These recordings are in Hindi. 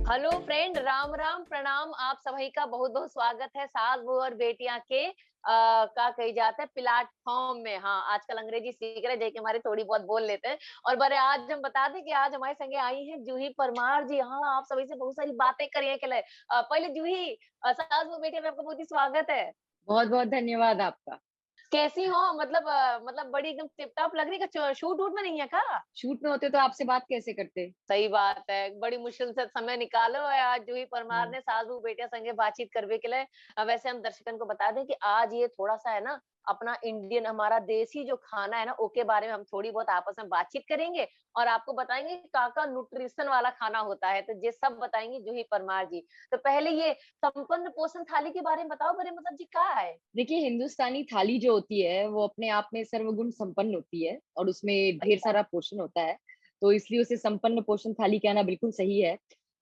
हेलो फ्रेंड, राम राम प्रणाम। आप सभी का बहुत बहुत स्वागत है सास बहू और बेटियां के का कही जाता है प्लेटफॉर्म में। हाँ, आजकल अंग्रेजी सीख रहे हैं, हमारे थोड़ी बहुत बोल लेते हैं। और बड़े आज हम बता दें कि आज हमारे संगे आई हैं जूही परमार जी। हाँ, आप सभी से बहुत सारी बातें करिए के लिए। पहले जूही, सास बहू बेटियां में आपका बहुत ही स्वागत है। बहुत-बहुत धन्यवाद आपका। कैसी हो? मतलब बड़ी एकदम टिप टॉप लग रही है। शूट वूट में नहीं है का? शूट में होते तो आपसे बात कैसे करते? सही बात है, बड़ी मुश्किल से समय निकालो है। आज जूही परमार हुँ। ने सास बहू बेटियां संगे बातचीत करने के लिए। वैसे हम दर्शकन को बता दें कि आज ये थोड़ा सा है ना, अपना इंडियन हमारा देसी जो खाना है ना, ओके बारे में हम थोड़ी बहुत आपस में बातचीत करेंगे। और आपको बताएंगे कि काका न्यूट्रिशन वाला खाना होता है, तो ये सब बताएंगी जूही परमार जी। तो पहले ये संपन्न पोषण थाली के बारे में बताओ, बड़े मतलब जी क्या है? देखिए, हिंदुस्तानी थाली जो होती है, वो अपने आप में सर्वगुण संपन्न होती है और उसमें सही ढेर बात। सारा पोषण होता है। तो इसलिए उसे संपन्न पोषण थाली कहना बिल्कुल सही है,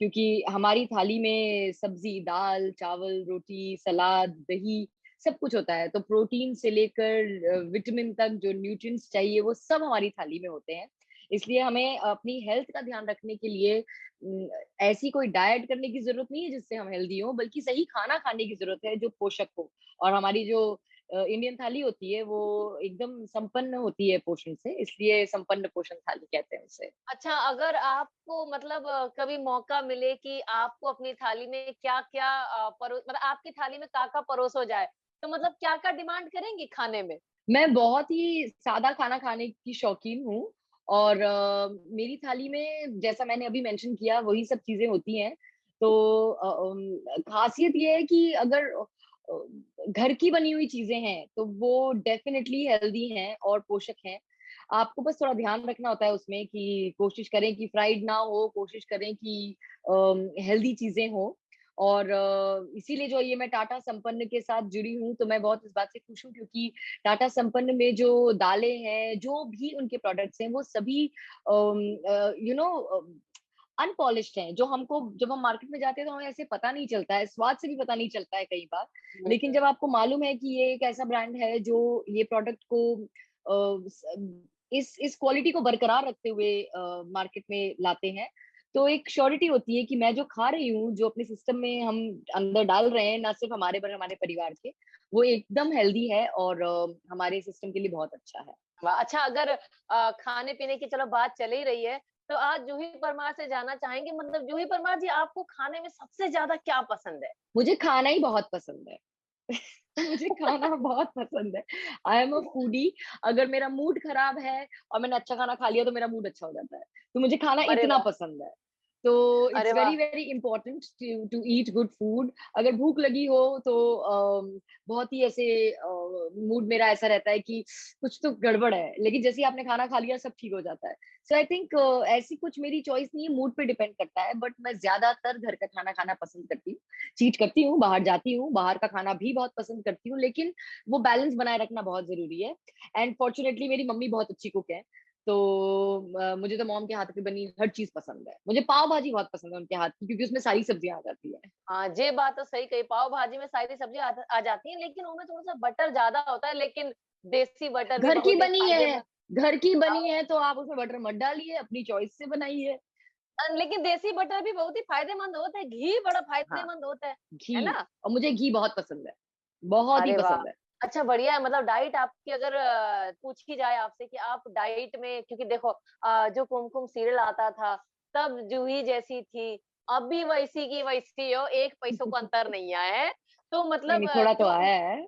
क्योंकि हमारी थाली में सब्ज़ी, दाल, चावल, रोटी, सलाद, दही सब कुछ होता है। तो प्रोटीन से लेकर विटामिन तक जो न्यूट्रिएंट्स चाहिए, वो सब हमारी थाली में होते हैं। इसलिए हमें अपनी हेल्थ का ध्यान रखने के लिए ऐसी कोई डाइट करने की ज़रूरत नहीं है जिससे हम हेल्दी हों, बल्कि सही खाना खाने की ज़रूरत है जो पोषक हो। और हमारी जो इंडियन थाली होती है वो एकदम संपन्न होती है पोषण से, इसलिए संपन्न पोषण थाली कहते हैं उसे। अच्छा, अगर आपको मतलब कभी मौका मिले कि आपको अपनी थाली में क्या-क्या मतलब आपकी थाली में क्या-क्या परोसा जाए, तो मतलब क्या-क्या डिमांड करेंगी खाने में? मैं बहुत ही सादा खाना खाने की शौकीन हूँ और मेरी थाली में जैसा मैंने अभी मेंशन किया वही सब चीज़ें होती हैं। तो ख़ासियत ये है कि अगर घर की बनी हुई चीज़ें हैं, तो वो डेफ़िनेटली हेल्दी हैं और पोषक हैं। आपको बस थोड़ा ध्यान रखना होता है उसमें कि कोशिश करें कि फ्राइड ना हो, कोशिश करें कि हेल्दी चीज़ें हों और इसीलिए जो ये मैं टाटा संपन्न के साथ जुड़ी हूँ, तो मैं बहुत इस बात से खुश हूँ क्योंकि टाटा संपन्न में जो दालें हैं, जो भी उनके प्रोडक्ट्स हैं, वो सभी अनपॉलिश्ड हैं, जो हमको जब हम मार्केट में जाते हैं, तो हमें ऐसे पता नहीं चलता है, स्वाद से भी पता नहीं चलता है कई बार। लेकिन बिल्कुल। जब आपको मालूम है कि ये एक ऐसा ब्रांड है, जो ये प्रोडक्ट को अ, स इस क्वालिटी को बरकरार रखते हुए मार्केट में लाते हैं, तो एक श्योरिटी होती है कि मैं जो खा रही हूँ, जो अपने सिस्टम में हम अंदर डाल रहे हैं, ना सिर्फ़ हमारे पर हमारे परिवार के, वो एकदम हेल्दी है और हमारे सिस्टम के लिए बहुत अच्छा है। वाह! अच्छा, अगर खाने-पीने की चलो बात चल ही रही है, तो आज जूही परमार से जानना चाहेंगे, मतलब जूही परमार जी, आपको खाने में सबसे ज़्यादा क्या पसंद है? मुझे खाना ही बहुत पसंद है। मुझे खाना बहुत पसंद है। I am a foodie. अगर मेरा मूड खराब है और मैंने अच्छा खाना खा लिया तो मेरा मूड अच्छा हो जाता है। तो मुझे खाना अरे इतना वाह! पसंद है। तो इट्स अरे वेरी वाह! Very important to eat good food. अगर भूख लगी हो तो बहुत ही ऐसे मूड मेरा ऐसा रहता है कि कुछ तो गड़बड़ है। लेकिन जैसे ही आपने खाना खा लिया सब ठीक हो जाता है। सो आई थिंक ऐसी कुछ मेरी चॉइस नहीं है, मूड पे डिपेंड करता है, बट मैं ज़्यादातर घर का खाना खाना पसंद करती हूँ। चीट करती हूँ, बाहर जाती हूँ, बाहर का खाना भी बहुत पसंद करती हूँ, लेकिन वो बैलेंस बनाए रखना बहुत ज़रूरी है। एंड फॉर्च्यूनेटली मेरी मम्मी बहुत अच्छी कुक है, तो मुझे तो मॉम के हाथ की बनी हर चीज़ पसंद है। मुझे पाव भाजी बहुत पसंद है उनके हाथ की क्योंकि उसमें सारी सब्जियाँ आ जाती हैं। हाँ, ये बात तो सही कही, पाव भाजी में सारी सब्जियाँ आ जाती हैं, लेकिन उनमें थोड़ा-सा बटर ज़्यादा होता है, लेकिन देसी बटर भी घर की बहुत ही बनी है फ़ायदेमंद। घर की हाँ, बनी है तो आप उसमें बटर मत डालिए, अपनी चॉइस से बनाइए। लेकिन देसी बटर भी बहुत ही फ़ायदेमंद होता है, घी बड़ा हाँ, फ़ायदेमंद होता है घी ना? और मुझे घी बहुत पसंद है, बहुत ही अरे वाह! पसंद है। अच्छा, बढ़िया है। मतलब डाइट आपकी अगर पूछी जाए आपसे कि आप डाइट में, क्योंकि देखो जो कुमकुम सीरियल आता था, तब जूही जैसी थी, अब भी वैसी की वैसी हो, 1 पैसों का अंतर नहीं आया है। तो नहीं, मतलब नहीं थोड़ा तो जो आया है।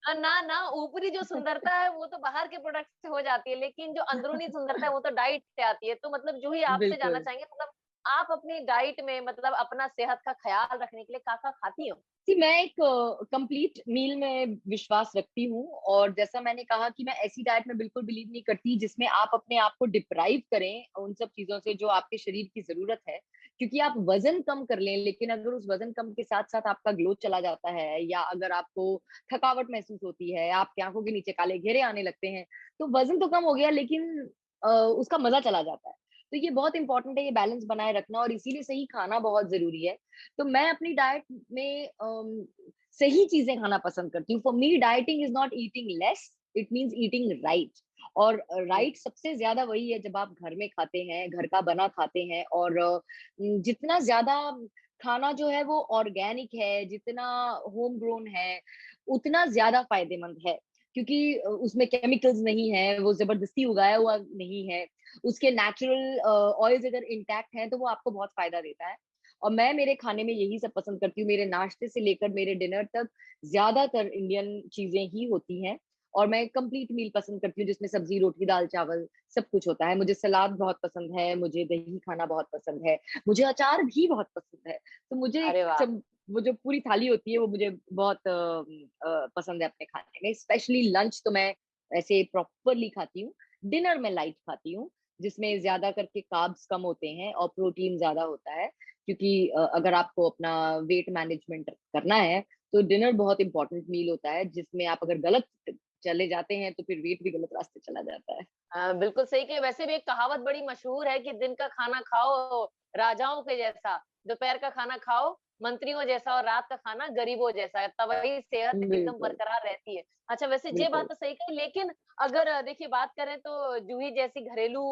ना ऊपरी जो सुंदरता है वो तो बाहर के प्रोडक्ट से हो जाती है, लेकिन जो अंदरूनी सुंदरता है वो तो डाइट से आती है। तो मतलब जूही, आपसे जानना बिल्कुल। चाहेंगे, मतलब आप अपनी डाइट में मतलब अपना सेहत का ख़्याल रखने के लिए क्या-क्या खाती हो? जी, मैं एक कंप्लीट मील में विश्वास रखती हूँ और जैसा मैंने कहा कि मैं ऐसी डाइट में बिल्कुल बिलीव नहीं करती जिसमें आप अपने आप को डिप्राइव करें उन सब चीज़ों से जो आपके शरीर की ज़रूरत है। क्योंकि आप वज़न कम कर लें, लेकिन अगर उस वज़न कम के साथ-साथ आपका ग्लो चला जाता है या अगर आपको थकावट महसूस होती है, आपकी आँखों के नीचे काले घेरे आने लगते हैं, तो वज़न तो कम हो गया लेकिन उसका मज़ा चला जाता है। तो ये बहुत इम्पोर्टेंट है ये बैलेंस बनाए रखना और इसीलिए सही खाना बहुत ज़रूरी है। तो मैं अपनी डाइट में सही चीज़ें खाना पसंद करती हूँ। For me dieting is not eating less, it means eating right. और राइट सबसे ज्यादा वही है जब आप घर में खाते हैं, घर का बना खाते हैं, और जितना ज्यादा खाना जो है वो ऑर्गेनिक है, जितना होम ग्रोन है, उतना ज्यादा फायदेमंद है, क्योंकि उसमें केमिकल्स नहीं है, वो जबरदस्ती उगाया हुआ नहीं है, उसके नेचुरल ऑयल्स अगर इंटैक्ट हैं तो वो आपको बहुत फायदा देता है। और मैं मेरे खाने में यही सब पसंद करती हूँ, मेरे नाश्ते से लेकर मेरे डिनर तक ज्यादातर इंडियन चीजें ही होती हैं। और मैं कंप्लीट मील पसंद करती हूँ जिसमें सब्जी, रोटी, दाल, चावल सब कुछ होता है। मुझे सलाद बहुत पसंद है, मुझे दही खाना बहुत पसंद है, मुझे अचार भी बहुत पसंद है। तो मुझे अरे वाह। जब वो जो पूरी थाली होती है वो मुझे बहुत पसंद है अपने खाने में। स्पेशली लंच तो मैं ऐसे प्रॉपरली खाती हूँ, डिनर में लाइट खाती हूँ, जिसमें ज्यादा करके कार्ब्स कम होते हैं और प्रोटीन ज्यादा होता है, क्योंकि अगर आपको अपना वेट मैनेजमेंट करना है तो डिनर बहुत इंपॉर्टेंट मील होता है, जिसमें आप अगर गलत चले जाते हैं तो फिर वेट भी गलत रास्ते चला जाता है। बिल्कुल सही कही। वैसे भी एक कहावत बड़ी मशहूर है कि दिन का खाना खाओ राजाओं के जैसा, दोपहर का खाना खाओ मंत्रियों जैसा और रात का खाना गरीबों जैसा, तब वही सेहत एकदम बिल्कुल, बरकरार रहती है। अच्छा, वैसे ये बात बिल्कुल। तो सही कही, लेकिन अगर देखिए बात करें तो जूही जैसी घरेलू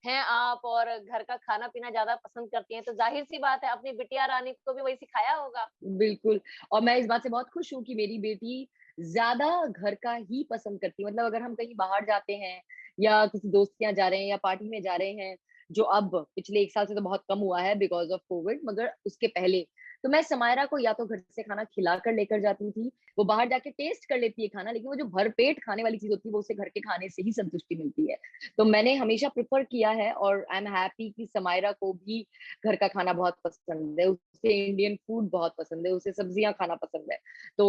हैं आप और घर का खाना-पीना ज़्यादा पसंद करती हैं, तो ज़ाहिर-सी बात है अपनी बिटिया रानी को भी वही सिखाया होगा। बिल्कुल, और मैं इस बात से बहुत खुश हूँ कि मेरी बेटी ज़्यादा घर का ही पसंद करती है। मतलब अगर हम कहीं बाहर जाते हैं या किसी दोस्त के यहाँ जा रहे हैं या पार्टी में जा रहे हैं, जो अब पिछले 1 साल से तो बहुत कम हुआ है बिकॉज़ ऑफ कोविड, मगर उसके पहले, तो मैं समायरा को या तो घर से खाना खिलाकर लेकर जाती थी, वो बाहर जाके टेस्ट कर लेती है खाना, लेकिन वो जो भरपेट खाने वाली चीज़ होती है, वो उसे घर के खाने से ही संतुष्टि मिलती है। तो मैंने हमेशा प्रेफ़र किया है, और आई एम हैप्पी कि समायरा को भी घर का खाना बहुत पसंद है, उसे इंडियन फूड बहुत पसंद है, उसे सब्जियाँ खाना पसंद है। तो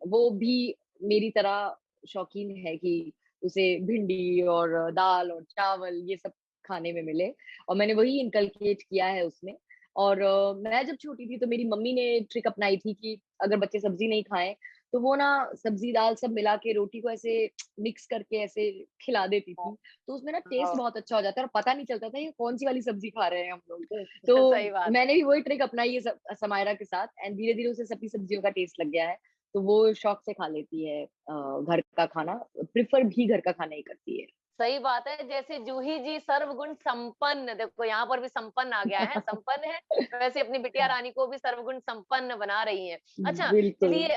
वो भी मेरी तरह शौकीन है कि उसे भिंडी और दाल और चावल ये सब खाने में मिले, और मैंने वही इनकलकेट किया है उसमें। और मैं जब छोटी थी तो मेरी मम्मी ने ट्रिक अपनाई थी कि अगर बच्चे सब्जी नहीं खाएँ, तो वो ना सब्जी दाल सब मिला के रोटी को ऐसे मिक्स करके ऐसे खिला देती थी। तो उसमें ना टेस्ट हाँ, बहुत अच्छा हो जाता है और पता नहीं चलता था ये कौन-सी वाली सब्जी खा रहे हैं हम लोग। सही तो बात है। मैंने भी वही ट्रिक अपनाई है समायरा के साथ, एंड धीरे-धीरे उसे सभी सब्जियों का टेस्ट लग गया है। तो वो शौक से खा लेती है घर का खाना, प्रेफ़र भी घर का खाना ही करती है। सही बात है, जैसे जूही जी सर्वगुण संपन्न, देखो यहाँ पर भी संपन्न आ गया है, संपन्न है, वैसे अपनी बिटिया रानी को भी सर्वगुण संपन्न बना रही हैं। अच्छा, बिल्कुल। चलिए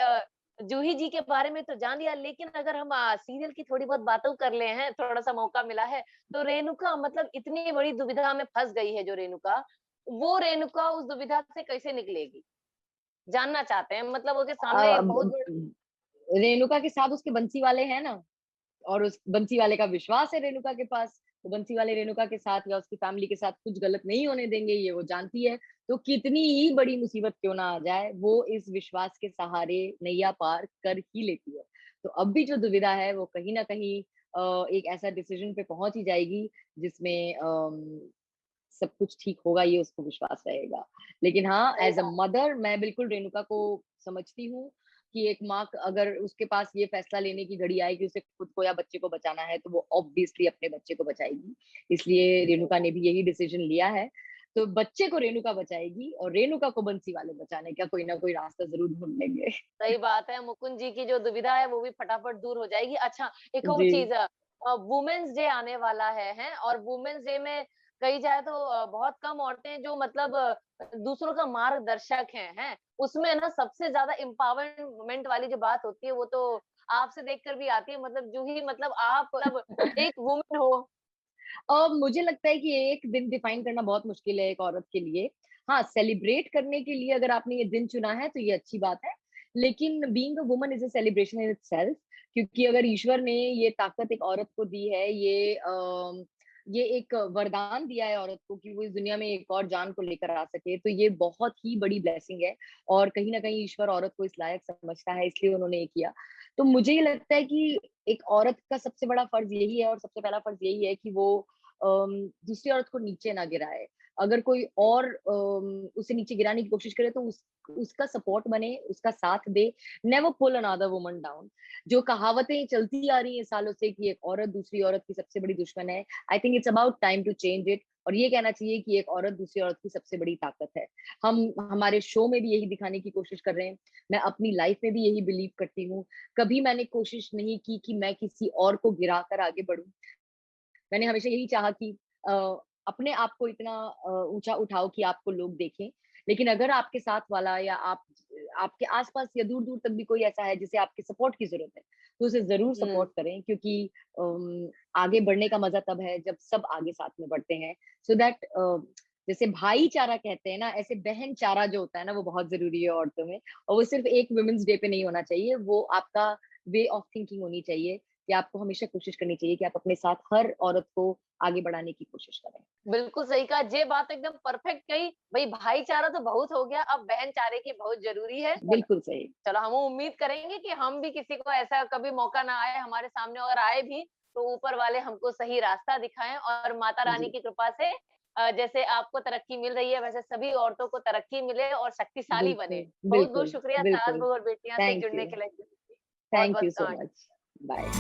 जूही जी के बारे में तो जान लिया, लेकिन अगर हम सीरियल की थोड़ी बहुत बातें कर ले हैं, थोड़ा-सा मौका मिला है, तो रेणुका मतलब इतनी बड़ी दुविधा में फँस गई है जो रेणुका, वो रेणुका उस दुविधा से कैसे निकलेगी? जानना चाहते हैं, मतलब उसके सामने अ, बहुत ब बड़ा। रेणुका के साथ उसके बंसी वाले हैं ना, और उस बंसी वाले का विश्वास है रेणुका के पास, तो बंसी वाले रेणुका के साथ या उसकी फैमिली के साथ कुछ गलत नहीं होने देंगे, ये वो जानती है। तो कितनी ही बड़ी मुसीबत क्यों ना आ जाए, वो इस विश्वास के सहारे नैया पार कर ही लेती है। तो अब भी जो दुविधा है वो कहीं न कहीं एक ऐसा डिसीज़न पे पहुँच ही जाएगी जिसमें सब कुछ ठीक होगा, ये उसको विश्वास रहेगा। लेकिन हाँ, सही एज़ अ बात। मदर मैं बिल्कुल रेणुका को समझती हूँ कि एक माँ अगर उसके पास ये फैसला लेने की घड़ी आए कि उसे खुद को या बच्चे को बचाना है, तो वो ऑब्वियसली अपने बच्चे को बचाएगी। इसलिए रेणुका ने भी यही डिसीज़न लिया है। तो बच्चे को रेणुका बचाएगी और रेणुका को बंसी वाले बचाने का कोई ना कोई रास्ता ज़रूर ढूँढ लेंगे। सही बात है, मुकुंद जी की जो दुविधा है वो भी फटाफट दूर हो जाएगी। अच्छा, एक और जी। चीज़ वुमेन्स डे आने वाला है? और वुमेन्स डे में कही जाए तो बहुत कम औरतें जो मतलब दूसरों का मार्गदर्शक हैं? उसमें ना सबसे ज़्यादा एम्पावरमेंट वाली जो बात होती है वो तो आपसे देखकर भी आती है, मतलब जूही मतलब आप मतलब एक वुमन हो। मुझे लगता है कि एक दिन डिफाइन करना बहुत मुश्किल है एक औरत के लिए। हाँ, सेलिब्रेट करने के लिए अगर आपने ये दिन चुना है तो ये अच्छी बात है। लेकिन being a woman is a celebration in itself, क्योंकि अगर ईश्वर ने ये ताकत एक औरत को दी है, ये एक वरदान दिया है औरत को कि वो इस दुनिया में एक और जान को लेकर आ सके, तो ये बहुत ही बड़ी ब्लेसिंग है, और कहीं न कहीं ईश्वर औरत को इस लायक समझता है, इसलिए उन्होंने ये किया। तो मुझे ये लगता है कि एक औरत का सबसे बड़ा फर्ज़ यही है और सबसे पहला फर्ज़ यही है कि वो दूसरी औरत को नीचे ना गिराए। अगर कोई और उसे नीचे गिराने की कोशिश करे तो उसका सपोर्ट बने, उसका साथ दे। नेवर पुल अनदर वुमन डाउन। जो कहावतें चलती आ रही हैं सालों से कि एक औरत दूसरी औरत की सबसे बड़ी दुश्मन है, I think it's about time to change it. और ये कहना चाहिए कि एक औरत दूसरी औरत की सबसे बड़ी ताकत है। हम हमारे शो में भी यही दिखाने की कोशिश कर रहे हैं। मैं अपनी लाइफ में भी यही बिलीव करती हूँ। कभी मैंने कोशिश नहीं की कि मैं किसी और को गिराकर आगे बढ़ूँ। मैंने हमेशा यही चाहा कि अ, अपने आप को इतना ऊँचा उठाओ कि आपको लोग देखें। लेकिन अगर आपके साथ वाला या आपके आस-पास या दूर-दूर तक भी कोई ऐसा है जिसे आपके सपोर्ट की ज़रूरत है, तो उसे ज़रूर हुँ, सपोर्ट करें, क्योंकि आगे बढ़ने का मज़ा तब है जब सब आगे साथ में बढ़ते हैं। सो दैट जैसे भाईचारा कहते हैं ना, ऐसे बहनचारा जो होता है ना, वो बहुत ज़रूरी है औरतों में। और वो सिर्फ़ एक वुमेन्स डे पे नहीं होना चाहिए, वो आपका वे ऑफ थिंकिंग होनी चाहिए कि आपको हमेशा कोशिश करनी चाहिए कि आप अपने साथ हर औरत को आगे बढ़ाने की कोशिश करें। बिल्कुल सही कहा। ये बात एकदम परफेक्ट कही। भई भाईचारा तो बहुत हो गया, अब बहनचारे की बहुत ज़रूरी है। बिल्कुल सही। चलो हम उम्मीद करेंगे कि हम भी किसी को ऐसा कभी मौका ना आए हमारे सामने, और आए भी तो ऊपर वाले हमको सही रास्ता दिखाएं, और माता रानी जी, की कृपा से जैसे आपको तरक्की मिल रही है वैसे सभी औरतों को तरक्की मिले और शक्तिशाली बने। बिल्कुल, बहुत बहुत बिल्कुल, शुक्रिया सास बिल्कुल। बहू और बेटियां से थैंक जुड़ने यू। के लिए। बहुत थैंक बहुत यू सो मच। बाय।